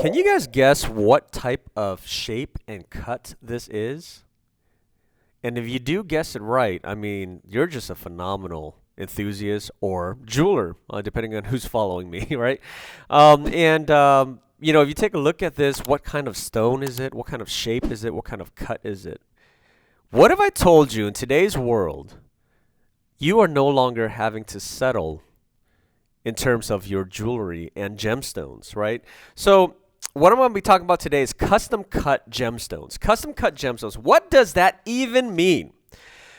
Can you guys guess what type of shape and cut this is? And if you do guess it right, I mean, you're just a phenomenal enthusiast or jeweler, depending on who's following me, right? If you take a look at this, what kind of stone is it? What kind of shape is it? What kind of cut is it? What if I told you in today's world, you are no longer having to settle in terms of your jewelry and gemstones, right? So, what I'm going to be talking about today is custom cut gemstones. Custom cut gemstones. What does that even mean?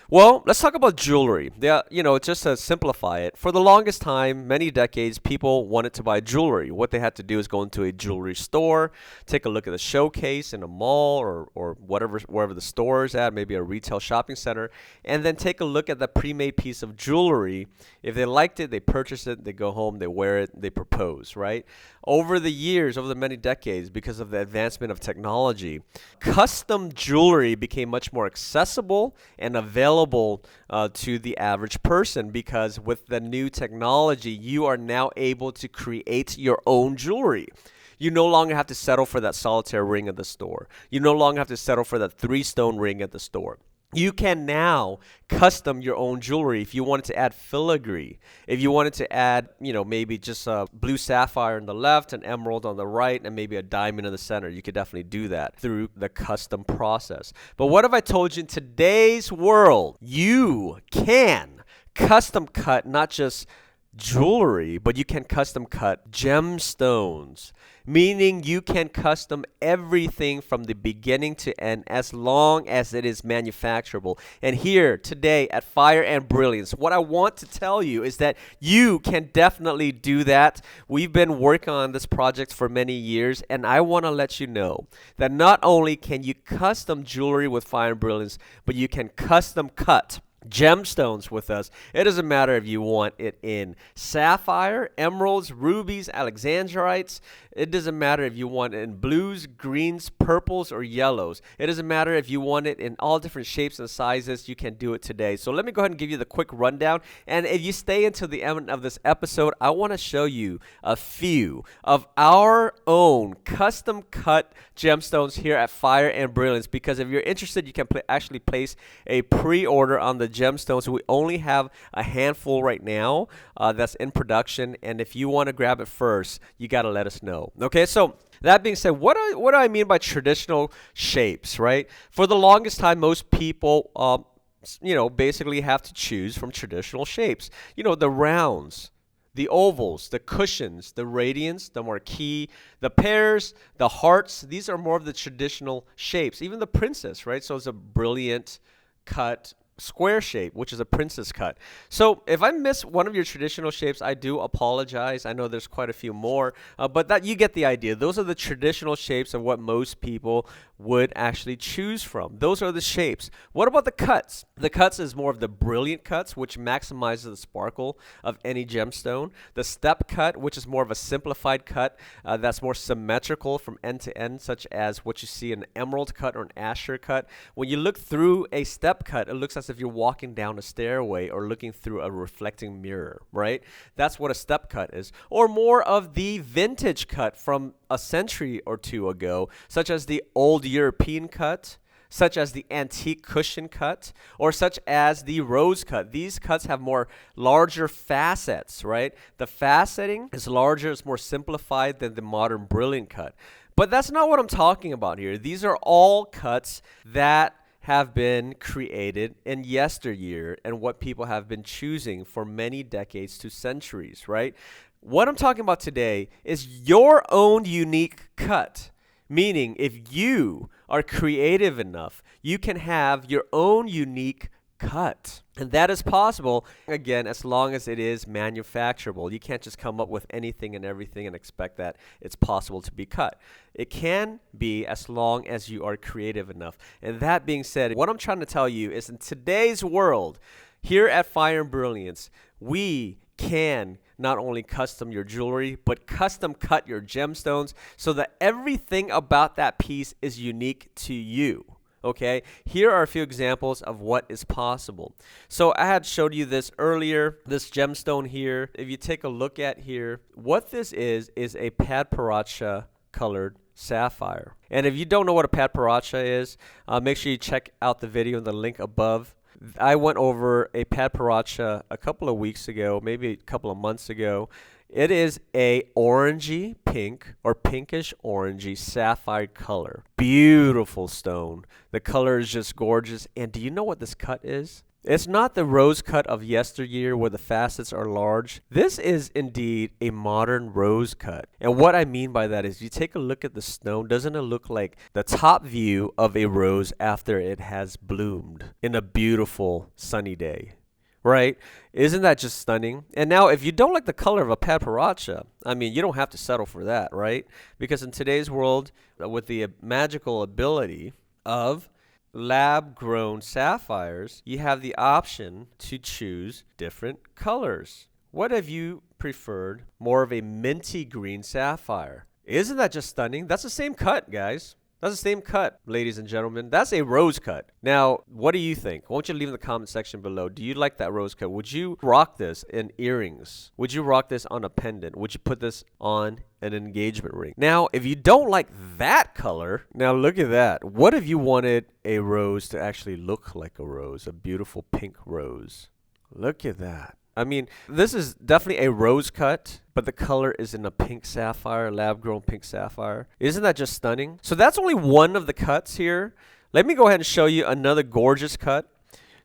Well, let's talk about jewelry. Yeah, just to simplify it, for the longest time, many decades, people wanted to buy jewelry. What they had to do is go into a jewelry store, take a look at the showcase in a mall or wherever the store is at, maybe a retail shopping center, and then take a look at the pre-made piece of jewelry. If they liked it, they purchase it, they go home, they wear it, they propose, right? Over the years, over the many decades, because of the advancement of technology, custom jewelry became much more accessible and available to the average person, because with the new technology, you are now able to create your own jewelry. You no longer have to settle for that solitaire ring at the store. You no longer have to settle for that 3-stone ring at the store. You can now custom your own jewelry. If you wanted to add filigree, if you wanted to add, maybe just a blue sapphire on the left, an emerald on the right, and maybe a diamond in the center, you could definitely do that through the custom process. But what if I told you in today's world, you can custom cut not just jewelry, but you can custom cut gemstones, meaning you can custom everything from the beginning to end as long as it is manufacturable. And here today at Fire and Brilliance, what I want to tell you is that you can definitely do that. We've been working on this project for many years, and I want to let you know that not only can you custom jewelry with Fire and Brilliance, but you can custom cut gemstones with us. It doesn't matter if you want it in sapphire, emeralds, rubies, alexandrites. It doesn't matter if you want it in blues, greens, purples, or yellows. It doesn't matter if you want it in all different shapes and sizes. You can do it today. So let me go ahead and give you the quick rundown. And if you stay until the end of this episode, I want to show you a few of our own custom cut gemstones here at Fire and Brilliance. Because if you're interested, you can actually place a pre-order on the gemstones. We only have a handful right now that's in production, and if you want to grab it first, you got to let us know. Okay, so that being said, what do I mean by traditional shapes, right? For the longest time, most people basically have to choose from traditional shapes. The rounds, the ovals, the cushions, the radiants, the marquee, the pears, the hearts. These are more of the traditional shapes. Even the princess, right? So it's a brilliant cut square shape, which is a princess cut. So if I miss one of your traditional shapes, I do apologize. I know there's quite a few more, but that you get the idea. Those are the traditional shapes of what most people would actually choose from. Those are the shapes. What about the cuts? The cuts is more of the brilliant cuts, which maximizes the sparkle of any gemstone. The step cut, which is more of a simplified cut that's more symmetrical from end to end, such as what you see in an emerald cut or an azure cut. When you look through a step cut, it looks as if you're walking down a stairway or looking through a reflecting mirror, right? That's what a step cut is. Or more of the vintage cut from a century or two ago, such as the old European cut, such as the antique cushion cut, or such as the rose cut. These cuts have more larger facets, right? The faceting is larger, it's more simplified than the modern brilliant cut. But that's not what I'm talking about here. These are all cuts that have been created in yesteryear and what people have been choosing for many decades to centuries, right? What I'm talking about today is your own unique cut. Meaning, if you are creative enough, you can have your own unique cut. And that is possible, again, as long as it is manufacturable. You can't just come up with anything and everything and expect that it's possible to be cut. It can be as long as you are creative enough. And that being said, what I'm trying to tell you is in today's world, here at Fire and Brilliance, we can not only custom your jewelry, but custom cut your gemstones so that everything about that piece is unique to you. Okay, here are a few examples of what is possible. So I had showed you this earlier, this gemstone here. If you take a look at here, what this is a Padparadscha colored sapphire. And if you don't know what a padparacha is, make sure you check out the video in the link above. I went over a padparacha a couple of weeks ago, maybe a couple of months ago. It is a orangey pink or pinkish orangey sapphire color. Beautiful stone. The color is just gorgeous. And do you know what this cut is? It's not the rose cut of yesteryear where the facets are large. This is indeed a modern rose cut. And what I mean by that is you take a look at the stone, doesn't it look like the top view of a rose after it has bloomed in a beautiful sunny day? Right? Isn't that just stunning? And now, if you don't like the color of a padparacha, I mean, you don't have to settle for that, right? Because in today's world, with the magical ability of lab-grown sapphires, you have the option to choose different colors. What have you preferred? More of a minty green sapphire. Isn't that just stunning? That's the same cut, guys. That's the same cut, ladies and gentlemen. That's a rose cut. Now, what do you think? Won't you leave in the comment section below? Do you like that rose cut? Would you rock this in earrings? Would you rock this on a pendant? Would you put this on an engagement ring? Now, if you don't like that color, now look at that. What if you wanted a rose to actually look like a rose, a beautiful pink rose? Look at that. I mean, this is definitely a rose cut, but the color is in a pink sapphire, lab-grown pink sapphire. Isn't that just stunning? So that's only one of the cuts here. Let me go ahead and show you another gorgeous cut.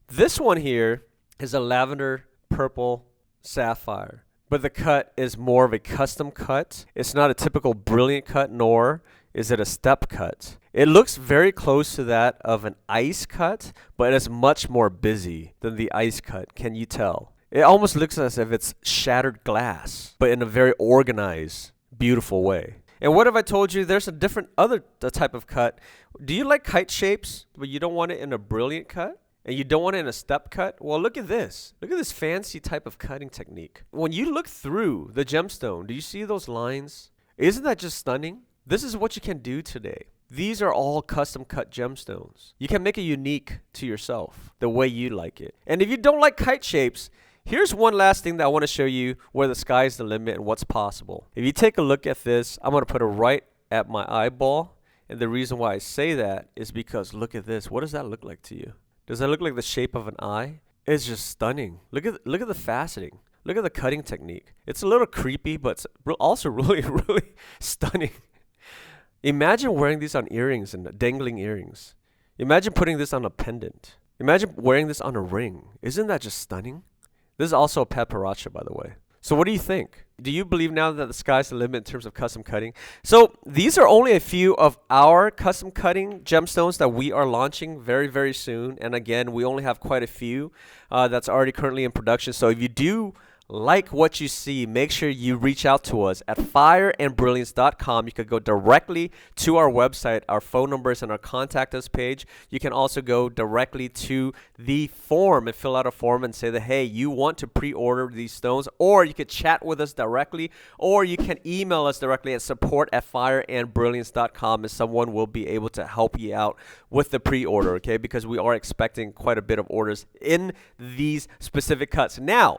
This one here is a lavender purple sapphire, but the cut is more of a custom cut. It's not a typical brilliant cut, nor is it a step cut. It looks very close to that of an ice cut, but it's much more busy than the ice cut. Can you tell? It almost looks as if it's shattered glass, but in a very organized, beautiful way. And what if I told you there's a different other type of cut? Do you like kite shapes, but you don't want it in a brilliant cut? And you don't want it in a step cut? Well, look at this. Look at this fancy type of cutting technique. When you look through the gemstone, do you see those lines? Isn't that just stunning? This is what you can do today. These are all custom cut gemstones. You can make it unique to yourself, the way you like it. And if you don't like kite shapes, here's one last thing that I want to show you where the sky's the limit and what's possible. If you take a look at this, I'm going to put it right at my eyeball. And the reason why I say that is because look at this. What does that look like to you? Does that look like the shape of an eye? It's just stunning. Look at the faceting. Look at the cutting technique. It's a little creepy, but it's also really, really stunning. Imagine wearing these on earrings and dangling earrings. Imagine putting this on a pendant. Imagine wearing this on a ring. Isn't that just stunning? This is also a padparacha, by the way. So what do you think? Do you believe now that the sky's the limit in terms of custom cutting? So these are only a few of our custom cutting gemstones that we are launching very, very soon. And again, we only have quite a few that's already currently in production. So if you do like what you see, make sure you reach out to us at fireandbrilliance.com. You could go directly to our website, our phone numbers, and our contact us page. You can also go directly to the form and fill out a form and say that, hey, you want to pre-order these stones, or you could chat with us directly, or you can email us directly at support@fireandbrilliance.com, and someone will be able to help you out with the pre-order, okay? Because we are expecting quite a bit of orders in these specific cuts. Now,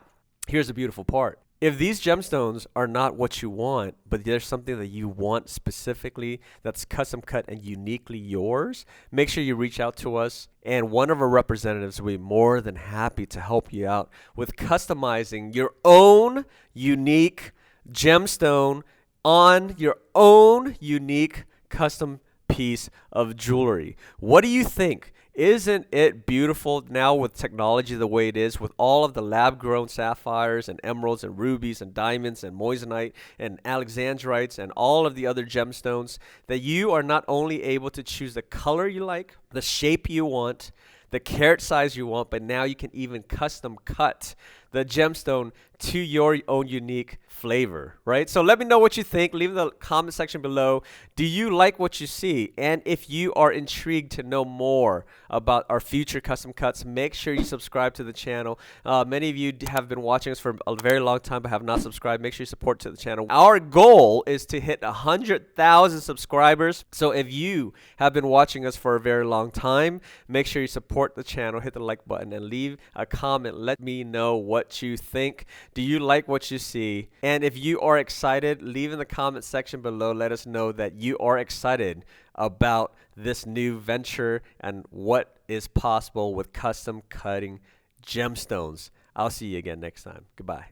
here's the beautiful part. If these gemstones are not what you want, but there's something that you want specifically that's custom cut and uniquely yours, make sure you reach out to us, and one of our representatives will be more than happy to help you out with customizing your own unique gemstone on your own unique custom piece of jewelry. What do you think? Isn't it beautiful now with technology the way it is, with all of the lab-grown sapphires and emeralds and rubies and diamonds and moissanite and alexandrites and all of the other gemstones, that you are not only able to choose the color you like, the shape you want, the carat size you want, but now you can even custom cut the gemstone to your own unique flavor, right? So let me know what you think. Leave in the comment section below. Do you like what you see? And if you are intrigued to know more about our future custom cuts, make sure you subscribe to the channel. Many of you have been watching us for a very long time but have not subscribed. Make sure you support to the channel. Our goal is to hit 100,000 subscribers. So if you have been watching us for a very long time, make sure you support the channel, hit the like button, and leave a comment. Let me know what what you think. Do you like what you see? And if you are excited, leave in the comment section below. Let us know that you are excited about this new venture and what is possible with custom cutting gemstones. I'll see you again next time. Goodbye.